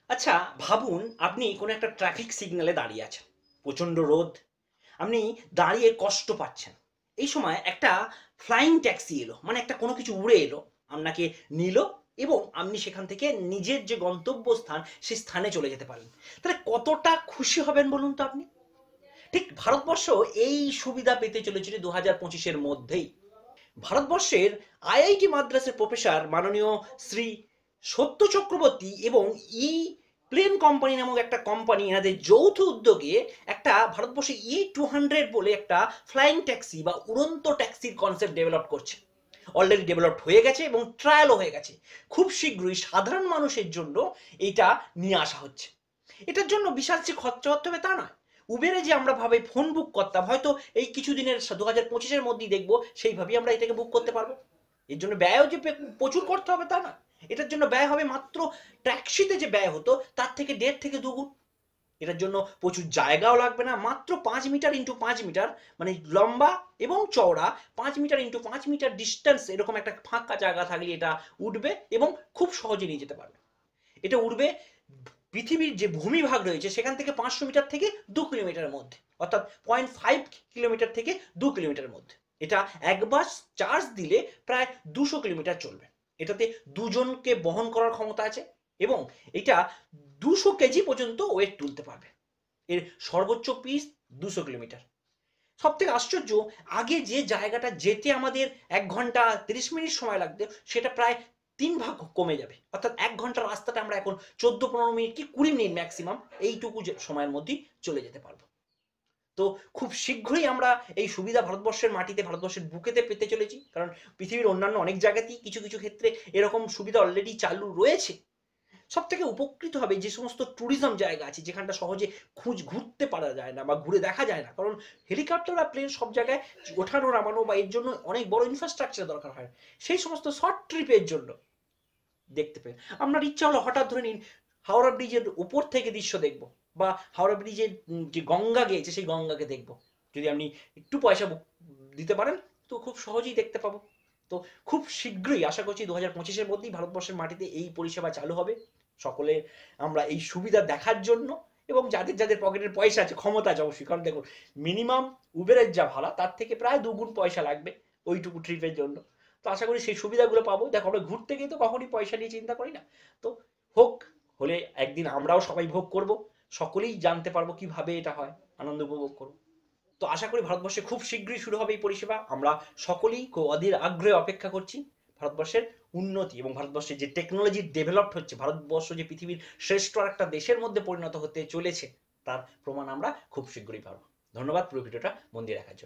আচ্ছা, ভাবুন আপনি কোনো একটা ট্রাফিক সিগন্যালে দাঁড়িয়ে আছেন। প্রচণ্ড রোদ। আপনি দাঁড়িয়ে কষ্ট পাচ্ছেন। এই সময় একটা ফ্লাইং ট্যাক্সি এলো। মানে একটা কোনো কিছু উড়ে এলো। আপনাকে নিল এবং আপনি সেখান থেকে নিজের যে গন্তব্যস্থান, সে স্থানে চলে যেতে পারলেন। তাহলে কতটা খুশি হবেন বলুন তো আপনি? ঠিক ভারতবর্ষ এই সুবিধা পেতে চলেছিল 2025-এর মধ্যেই। ভারতবর্ষের আইআইটি মাদ্রাসের প্রফেসর মাননীয় শ্রী সত্য চক্রবর্তী এবং ই প্লেন কোম্পানি নামক একটা কোম্পানি এনাদের যৌথ উদ্যোগে একটা ভারতবর্ষে E200 বলে একটা ফ্লাইং ট্যাক্সি বা উড়ন্ত ট্যাক্সির কনসেপ্ট ডেভেলপ করছে। অলরেডি ডেভেলপড হয়ে গেছে এবং ট্রায়ালও হয়ে গেছে। খুব শীঘ্রই সাধারণ মানুষের জন্য এটা নিয়ে আসা হচ্ছে। এটার জন্য বিশাল যে খরচা করতে হবে তা নয়। উবেরে যে আমরা ভাবে ফোন বুক করতাম, হয়তো এই কিছুদিনের 2025-এর মধ্যেই দেখবো সেইভাবেই আমরা এটাকে বুক করতে পারবো। এর জন্য ব্যয়ও যে প্রচুর করতে হবে তা না। এটার জন্য ব্যয় হবে মাত্র ট্যাক্সিতে যে ব্যয় হতো তার থেকে 1.5 থেকে 2 গুণ। এটার জন্য প্রচুর জায়গাও লাগবে না। মাত্র 5 মিটার ইন্টু 5 মিটার, মানে লম্বা এবং চওড়া 5 মিটার ইন্টু 5 মিটার ডিস্টেন্স, এরকম একটা ফাঁকা জায়গা থাকলে এটা উঠবে এবং খুব সহজে নিয়ে যেতে পারবে। এটা উড়বে পৃথিবীর যে ভূমিভাগ রয়েছে সেখান থেকে 500 মিটার থেকে 2 কিলোমিটারের মধ্যে, অর্থাৎ 0.5 কিলোমিটার থেকে 2 কিলোমিটারের মধ্যে। এটা একবার চার্জ দিলে প্রায় 200 কিলোমিটার চলবে। এটাতে দুজনকে বহন করার ক্ষমতা আছে এবং এটা 200 কেজি পর্যন্ত ওয়েট তুলতে পারবে। এর সর্বোচ্চ পিচ 200 কিলোমিটার। সব থেকে আশ্চর্য, আগে যে জায়গাটা যেতে আমাদের 1 ঘন্টা 30 মিনিট সময় লাগতো সেটা প্রায় 3 ভাগ কমে যাবে। অর্থাৎ 1 ঘন্টার রাস্তাটা আমরা এখন 14-15 মিনিট কি 20 মিনিট ম্যাক্সিমাম এইটুকু সময়ের মধ্যেই চলে যেতে পারবো। তো খুব শীঘ্রই আমরা এই সুবিধা ভারতবর্ষের মাটিতে, ভারতবর্ষের বুকেতে পেতে চলেছি। কারণ পৃথিবীর অন্যান্য অনেক জায়গাতেই কিছু কিছু ক্ষেত্রে এরকম সুবিধা অলরেডি চালু রয়েছে। সব থেকে উপকৃত হবে যে সমস্ত ট্যুরিজম জায়গা আছে যেখানটা সহজে ঘুরতে পারা যায় না বা ঘুরে দেখা যায় না, কারণ হেলিকপ্টার বা প্লেন সব জায়গায় ওঠানো নামানো বা এর জন্য অনেক বড় ইনফ্রাস্ট্রাকচার দরকার হয়। সেই সমস্ত শর্ট ট্রিপের জন্য দেখতে পেন আপনার ইচ্ছা হলো হঠাৎ ধরে নিন হাওড়া ব্রিজের উপর থেকে দৃশ্য দেখব, বা হাওড়া ব্রিজের যে গঙ্গা গিয়েছে সেই গঙ্গাকে দেখব। যদি আপনি একটু পয়সা দিতে পারেন তো খুব সহজেই দেখতে পাবো। তো খুব শীঘ্রই আশা করছি 2025-এর মধ্যেই ভারতবর্ষের মাটিতে এই পরিষেবা চালু হবে। সকলে আমরা এই সুবিধা দেখার জন্য, এবং যাদের যাদের পকেটের পয়সা আছে, ক্ষমতা আছে অবশ্যই, কারণ দেখুন মিনিমাম উবেরের যা ভাড়া তার থেকে প্রায় 2 গুণ পয়সা লাগবে ওইটুকু ট্রিপের জন্য। তো আশা করি সেই সুবিধাগুলো পাবো। দেখো আমরা ঘুরতে গিয়ে তো কখনই পয়সা নিয়ে চিন্তা করি না। তো হোক, হলে একদিন আমরাও সবাই ভোগ করব। সকলেই জানতে পারবো কিভাবে এটা হয়, আনন্দ উপভোগ করব। তো আশা করি ভারতবর্ষে খুব শীঘ্রই শুরু হবে এই পরিষেবা। আমরা সকলেই খুব অধীর আগ্রহে অপেক্ষা করছি ভারতবর্ষের উন্নতি এবং ভারতবর্ষের যে টেকনোলজি ডেভেলপড হচ্ছে, ভারতবর্ষ যে পৃথিবীর শ্রেষ্ঠ একটা দেশের মধ্যে পরিণত হতে চলেছে তার প্রমাণ আমরা খুব শীঘ্রই পাবো। ধন্যবাদ পুরো ভিডিওটা মন দিয়ে দেখার জন্য।